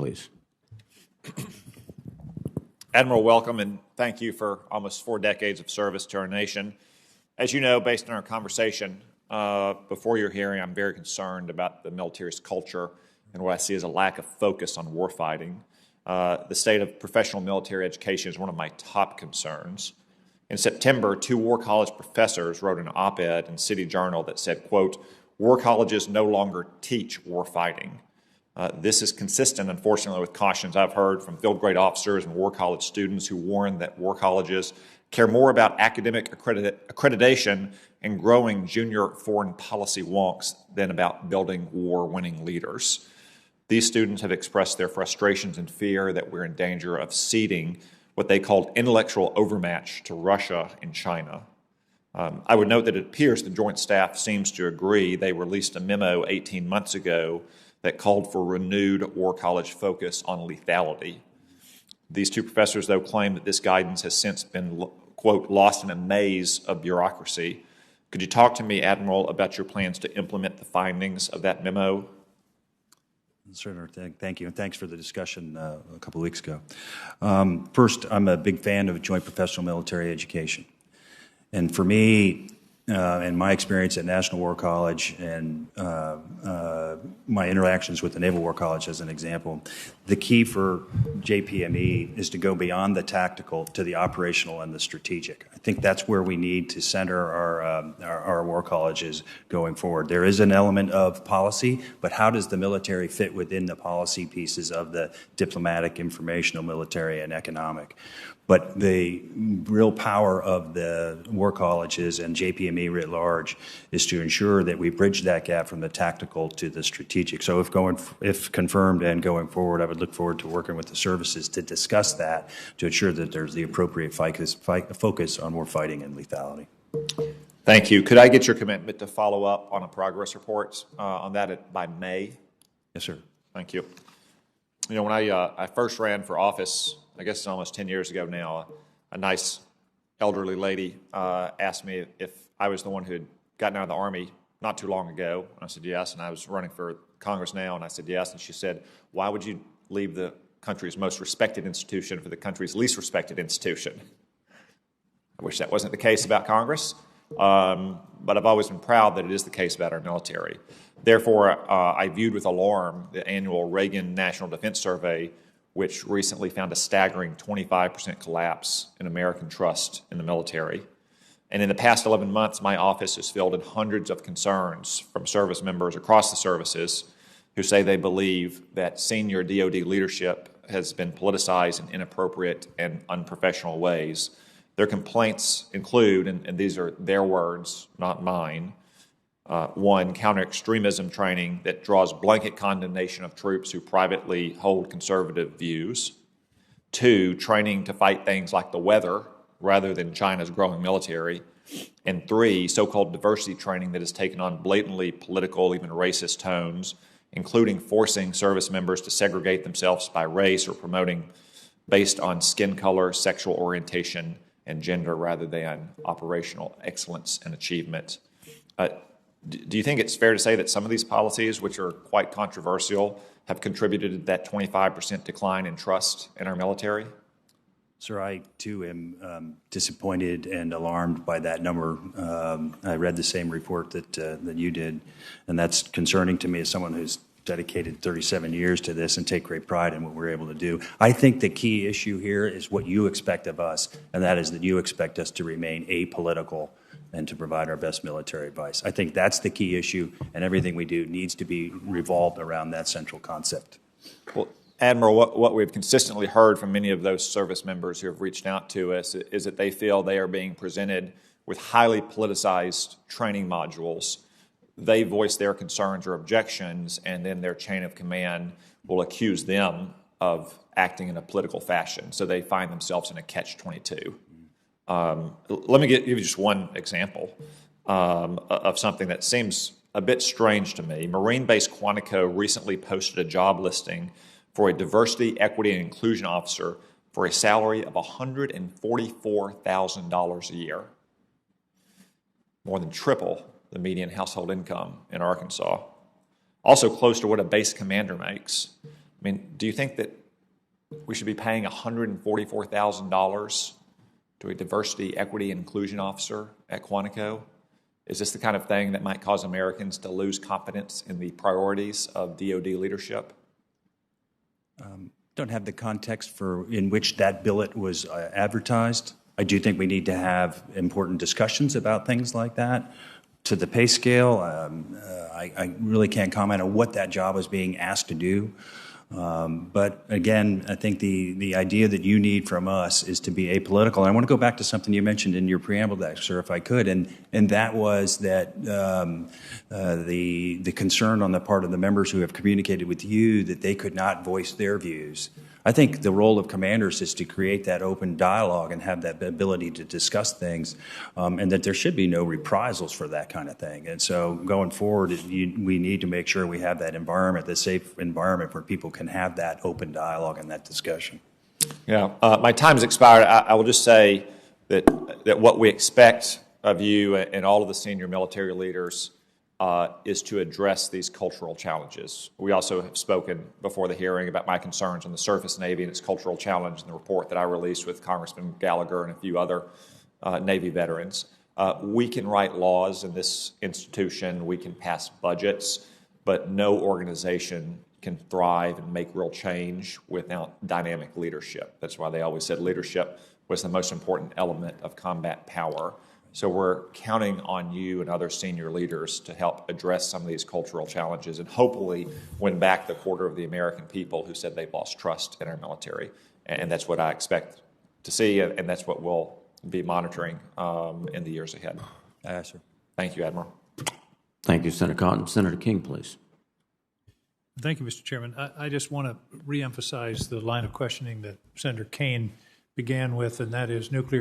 please. Admiral, welcome, and thank you for almost 4 decades of service to our nation. As you know, based on our conversation before your hearing, I'm very concerned about the military's culture and what I see as a lack of focus on warfighting. The state of professional military education is one of my top concerns. In September, 2 War College professors wrote an op-ed in City Journal that said, quote, "War colleges no longer teach warfighting." This is consistent, unfortunately, with cautions I've heard from field grade officers and War College students who warn that war colleges care more about academic accreditation and growing junior foreign policy wonks than about building war-winning leaders. These students have expressed their frustrations and fear that we're in danger of ceding what they called intellectual overmatch to Russia and China. I would note that it appears the Joint Staff seems to agree. They released a memo 18 months ago that called for renewed War College focus on lethality. These 2 professors, though, claim that this guidance has since been, quote, "lost in a maze of bureaucracy." Could you talk to me, Admiral, about your plans to implement the findings of that memo? Certainly. Thank you, and thanks for the discussion a couple of weeks ago. First, I'm a big fan of joint professional military education. And for me, and my experience at National War College and my interactions with the Naval War College as an example, the key for JPME is to go beyond the tactical to the operational and the strategic. I think that's where we need to center our war colleges going forward. There is an element of policy, but how does the military fit within the policy pieces of the diplomatic, informational, military, and economic? But the real power of the war colleges and JPME writ large is to ensure that we bridge that gap from the tactical to the strategic. So if confirmed and going forward, I would look forward to working with the services to discuss that to ensure that there's the appropriate focus on war fighting and lethality. Thank you. Could I get your commitment to follow up on a progress report on that by May? Yes, sir. Thank you. You know, when I first ran for office, I guess it's almost 10 years ago now, a nice elderly lady asked me if I was the one who had gotten out of the Army not too long ago. And I said yes, and I was running for Congress now, and I said yes. And she said, "Why would you leave the country's most respected institution for the country's least respected institution?" I wish that wasn't the case about Congress, but I've always been proud that it is the case about our military. Therefore, I viewed with alarm the annual Reagan National Defense Survey, which recently found a staggering 25% collapse in American trust in the military. And in the past 11 months, my office has fielded hundreds of concerns from service members across the services who say they believe that senior DoD leadership has been politicized in inappropriate and unprofessional ways. Their complaints include, and these are their words, not mine, 1, counter-extremism training that draws blanket condemnation of troops who privately hold conservative views. 2, training to fight things like the weather rather than China's growing military. And 3, so-called diversity training that has taken on blatantly political, even racist tones, including forcing service members to segregate themselves by race or promoting based on skin color, sexual orientation, and gender rather than operational excellence and achievement. Do you think it's fair to say that some of these policies, which are quite controversial, have contributed to that 25% decline in trust in our military? Sir, I too am disappointed and alarmed by that number. I read the same report that you did, and that's concerning to me as someone who's dedicated 37 years to this and take great pride in what we're able to do. I think the key issue here is what you expect of us, and that is that you expect us to remain apolitical and to provide our best military advice. I think that's the key issue, and everything we do needs to be revolved around that central concept. Well, Admiral, what we've consistently heard from many of those service members who have reached out to us is that they feel they are being presented with highly politicized training modules. They voice their concerns or objections, and then their chain of command will accuse them of acting in a political fashion. So they find themselves in a catch-22. Let me give you just one example of something that seems a bit strange to me. Marine Base Quantico recently posted a job listing for a diversity, equity, and inclusion officer for a salary of $144,000 a year, more than triple the median household income in Arkansas. Also close to what a base commander makes. I mean, do you think that we should be paying $144,000 to a diversity, equity, and inclusion officer at Quantico? Is this the kind of thing that might cause Americans to lose confidence in the priorities of DoD leadership? Don't have the context for in which that billet was advertised. I do think we need to have important discussions about things like that. To the pay scale, I really can't comment on what that job is being asked to do. But again, I think the idea that you need from us is to be apolitical. And I want to go back to something you mentioned in your preamble there, sir, if I could, and that was that the concern on the part of the members who have communicated with you that they could not voice their views. I think the role of commanders is to create that open dialogue and have that ability to discuss things, and that there should be no reprisals for that kind of thing. And so going forward, we need to make sure we have that environment, the safe environment where people can have that open dialogue and that discussion. Yeah, my time's expired. I will just say that what we expect of you and all of the senior military leaders is to address these cultural challenges. We also have spoken before the hearing about my concerns on the surface Navy and its cultural challenge in the report that I released with Congressman Gallagher and a few other Navy veterans. We can write laws in this institution, we can pass budgets, but no organization can thrive and make real change without dynamic leadership. That's why they always said leadership was the most important element of combat power. So we're counting on you and other senior leaders to help address some of these cultural challenges and hopefully win back the quarter of the American people who said they've lost trust in our military. And that's what I expect to see, and that's what we'll be monitoring in the years ahead. Yes, sir. Thank you, Admiral. Thank you, Senator Cotton. Senator King, please. Thank you, Mr. Chairman. I just want to reemphasize the line of questioning that Senator Kane began with, and that is nuclear